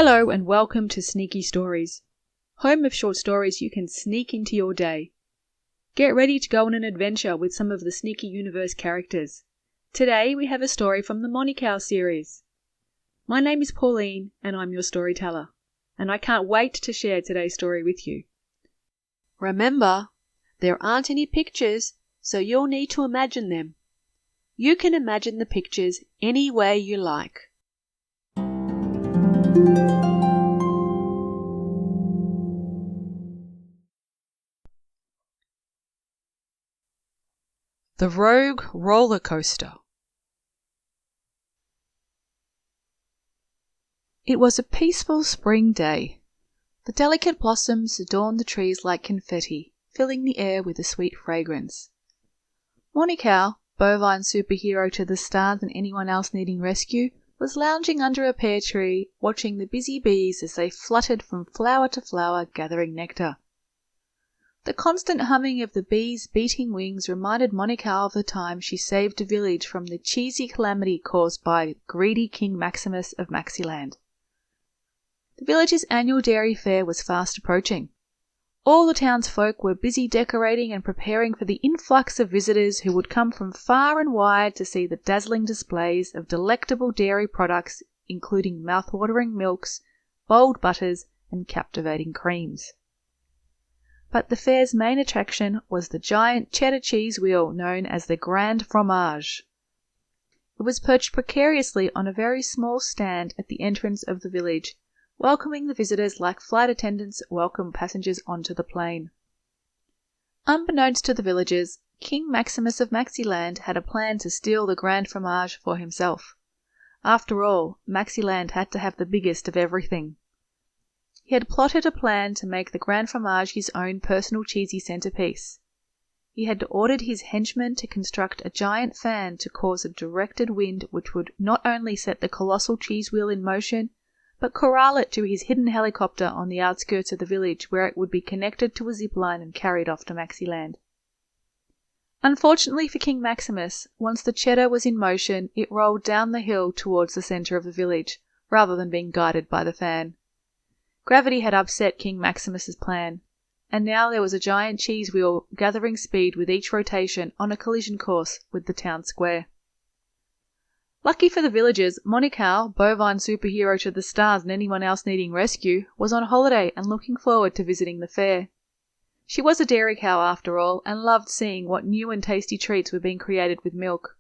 Hello and welcome to Sneaky Stories, home of short stories you can sneak into your day. Get ready to go on an adventure with some of the Sneaky Universe characters. Today we have a story from the Monicow series. My name is Pauline and I'm your storyteller, and I can't wait to share today's story with you. Remember, there aren't any pictures, so you'll need to imagine them. You can imagine the pictures any way you like. The Rogue Rollercoaster. It was a peaceful spring day. The delicate blossoms adorned the trees like confetti, filling the air with a sweet fragrance. Monicow, Bovine Superhero to the Stars and anyone else needing rescue, was lounging under a pear tree, watching the busy bees as they fluttered from flower to flower gathering nectar. The constant humming of the bees' beating wings reminded Monicow of the time she saved a village from the cheesy calamity caused by greedy King Maximus of Maxiland. The village's annual dairy fair was fast approaching. All the townsfolk were busy decorating and preparing for the influx of visitors who would come from far and wide to see the dazzling displays of delectable dairy products, including mouth-watering milks, bold butters, and captivating creams. But the fair's main attraction was the giant cheddar cheese wheel known as the Grand Fromage. It was perched precariously on a very small stand at the entrance of the village, welcoming the visitors like flight attendants welcome passengers onto the plane. Unbeknownst to the villagers, King Maximus of Maxiland had a plan to steal the Grand Fromage for himself. After all, Maxiland had to have the biggest of everything. He had plotted a plan to make the Grand Fromage his own personal cheesy centrepiece. He had ordered his henchmen to construct a giant fan to cause a directed wind which would not only set the colossal cheese wheel in motion, but corral it to his hidden helicopter on the outskirts of the village, where it would be connected to a zipline and carried off to Maxiland. Unfortunately for King Maximus, once the cheddar was in motion, it rolled down the hill towards the centre of the village, rather than being guided by the fan. Gravity had upset King Maximus's plan, and now there was a giant cheese wheel gathering speed with each rotation on a collision course with the town square. Lucky for the villagers, Monicow, Bovine Superhero to the Stars and anyone else needing rescue, was on holiday and looking forward to visiting the fair. She was a dairy cow after all, and loved seeing what new and tasty treats were being created with milk.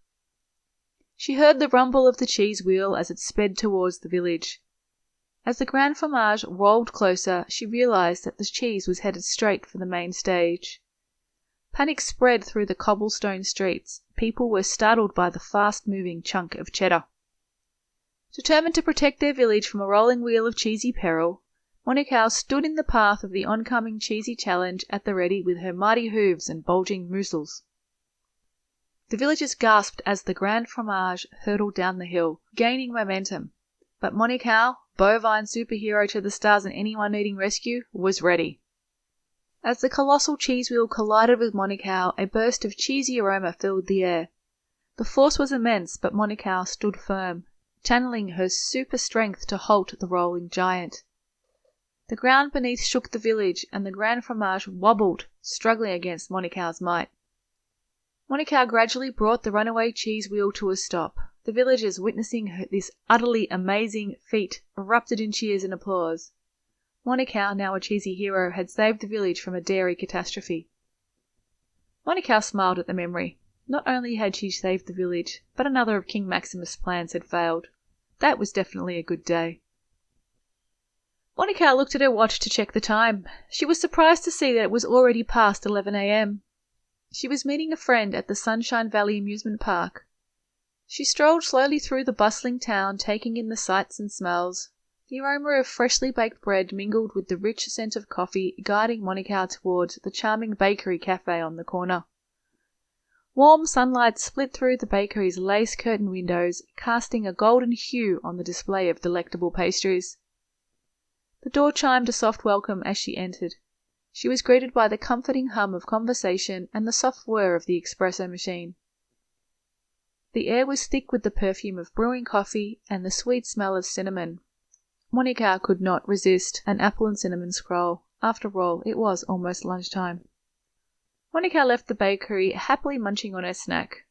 She heard the rumble of the cheese wheel as it sped towards the village. As the Grand Fromage rolled closer, she realized that the cheese was headed straight for the main stage. Panic spread through the cobblestone streets. People were startled by the fast-moving chunk of cheddar. Determined to protect their village from a rolling wheel of cheesy peril, Monicow stood in the path of the oncoming cheesy challenge at the ready with her mighty hooves and bulging muzzles. The villagers gasped as the Grand Fromage hurtled down the hill, gaining momentum, but Monicow, Bovine Superhero to the Stars and anyone needing rescue, was ready. As the colossal cheese wheel collided with Monicow, a burst of cheesy aroma filled the air. The force was immense, but Monicow stood firm, channeling her super strength to halt the rolling giant. The ground beneath shook the village, and the Grand Fromage wobbled, struggling against Monicow's might. Monicow gradually brought the runaway cheese wheel to a stop. The villagers, witnessing this utterly amazing feat, erupted in cheers and applause. Monicow, now a cheesy hero, had saved the village from a dairy catastrophe. Monicow smiled at the memory. Not only had she saved the village, but another of King Maximus' plans had failed. That was definitely a good day. Monicow looked at her watch to check the time. She was surprised to see that it was already past 11 a.m. She was meeting a friend at the Sunshine Valley amusement park. She strolled slowly through the bustling town, taking in the sights and smells. The aroma of freshly baked bread mingled with the rich scent of coffee, guiding Monicow towards the charming bakery cafe on the corner. Warm sunlight split through the bakery's lace-curtained windows, casting a golden hue on the display of delectable pastries. The door chimed a soft welcome as she entered. She was greeted by the comforting hum of conversation and the soft whir of the espresso machine. The air was thick with the perfume of brewing coffee and the sweet smell of cinnamon. Monicow could not resist an apple and cinnamon scroll. After all, it was almost lunchtime. Monicow left the bakery, happily munching on her snack.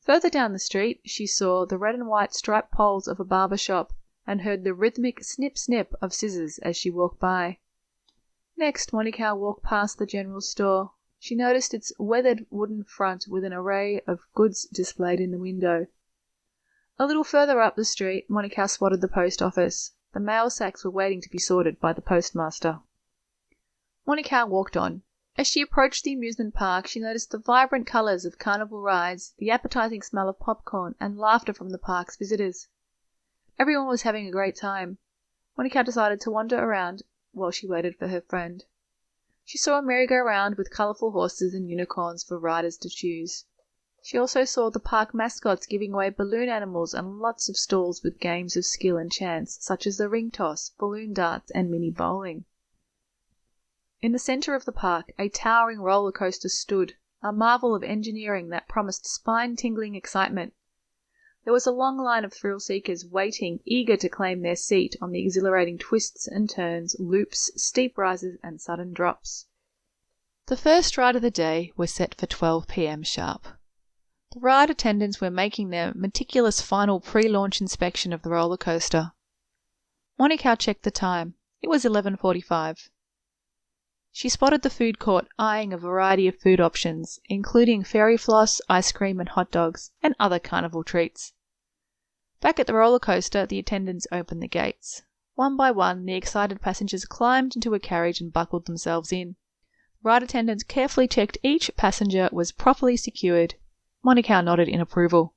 Further down the street, she saw the red and white striped poles of a barber shop and heard the rhythmic snip-snip of scissors as she walked by. Next, Monicow walked past the general store. She noticed its weathered wooden front with an array of goods displayed in the window. A little further up the street, Monicow spotted the post office. The mail sacks were waiting to be sorted by the postmaster. Monicow walked on. As she approached the amusement park, she noticed the vibrant colours of carnival rides, the appetising smell of popcorn, and laughter from the park's visitors. Everyone was having a great time. Monicow decided to wander around while she waited for her friend. She saw a merry-go-round with colourful horses and unicorns for riders to choose. She also saw the park mascots giving away balloon animals and lots of stalls with games of skill and chance, such as the ring toss, balloon darts, and mini bowling. In the centre of the park, a towering roller coaster stood, a marvel of engineering that promised spine-tingling excitement. There was a long line of thrill-seekers waiting, eager to claim their seat on the exhilarating twists and turns, loops, steep rises, and sudden drops. The first ride of the day was set for 12 p.m. sharp. The ride attendants were making their meticulous final pre-launch inspection of the roller coaster. Monicow checked the time. It was 11:45. She spotted the food court eyeing a variety of food options, including fairy floss, ice cream and hot dogs, and other carnival treats. Back at the roller coaster, the attendants opened the gates. One by one, the excited passengers climbed into a carriage and buckled themselves in. Ride attendants carefully checked each passenger was properly secured. Monicow nodded in approval.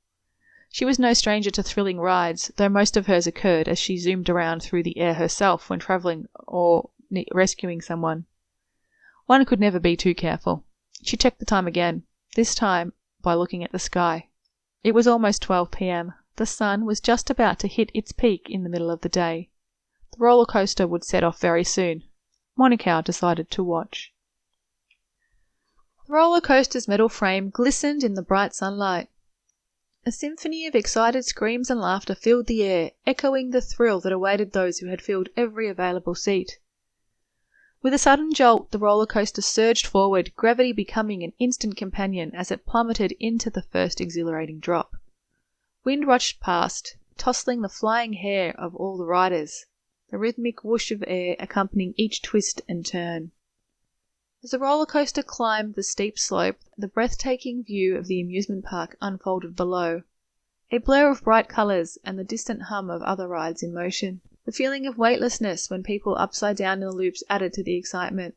She was no stranger to thrilling rides, though most of hers occurred as she zoomed around through the air herself when travelling or rescuing someone. One could never be too careful. She checked the time again, this time by looking at the sky. It was almost 12 p.m. The sun was just about to hit its peak in the middle of the day. The roller coaster would set off very soon. Monicow decided to watch. The roller coaster's metal frame glistened in the bright sunlight. A symphony of excited screams and laughter filled the air, echoing the thrill that awaited those who had filled every available seat. With a sudden jolt, the roller coaster surged forward, gravity becoming an instant companion as it plummeted into the first exhilarating drop. Wind rushed past, tossing the flying hair of all the riders, the rhythmic whoosh of air accompanying each twist and turn. As the roller coaster climbed the steep slope, the breathtaking view of the amusement park unfolded below, a blur of bright colours and the distant hum of other rides in motion. The feeling of weightlessness when people upside down in the loops added to the excitement.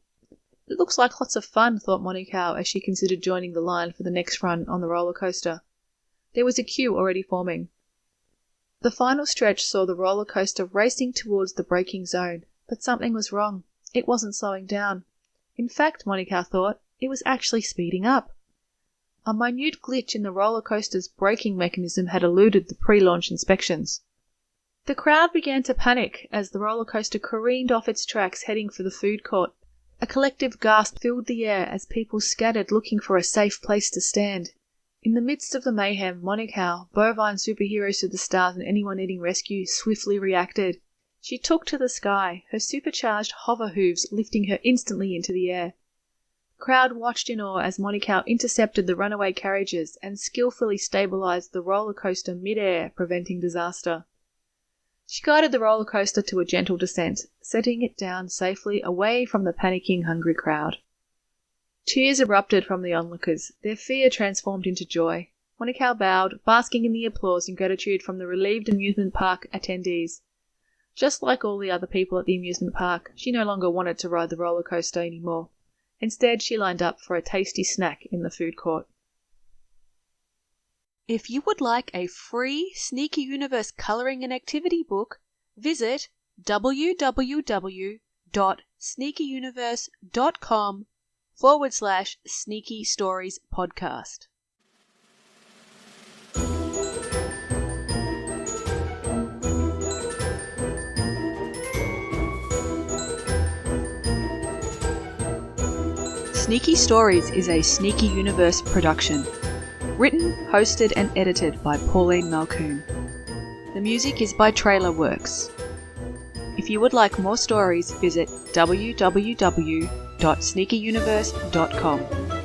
It looks like lots of fun, thought Monicow as she considered joining the line for the next run on the roller coaster. There was a queue already forming. The final stretch saw the roller coaster racing towards the braking zone, but something was wrong. It wasn't slowing down. In fact, Monicow thought, it was actually speeding up. A minute glitch in the roller coaster's braking mechanism had eluded the pre-launch inspections. The crowd began to panic as the roller coaster careened off its tracks heading for the food court. A collective gasp filled the air as people scattered looking for a safe place to stand. In the midst of the mayhem, Monicow, Bovine Superhero to the stars and anyone needing rescue, swiftly reacted. She took to the sky, her supercharged hover hooves lifting her instantly into the air. The crowd watched in awe as Monicow intercepted the runaway carriages and skillfully stabilized the roller coaster mid-air, preventing disaster. She guided the roller coaster to a gentle descent, setting it down safely away from the panicking, hungry crowd. Cheers erupted from the onlookers, their fear transformed into joy. Monicow bowed, basking in the applause and gratitude from the relieved amusement park attendees. Just like all the other people at the amusement park, she no longer wanted to ride the roller coaster anymore. Instead, she lined up for a tasty snack in the food court. If you would like a free Sneaky Universe colouring and activity book, visit www.sneakyuniverse.com/Sneaky Stories Podcast. Sneaky Stories is a Sneaky Universe production. Written, hosted and edited by Pauline. The music is by Trailer Works. If you would like more stories, visit www.sneakyuniverse.com.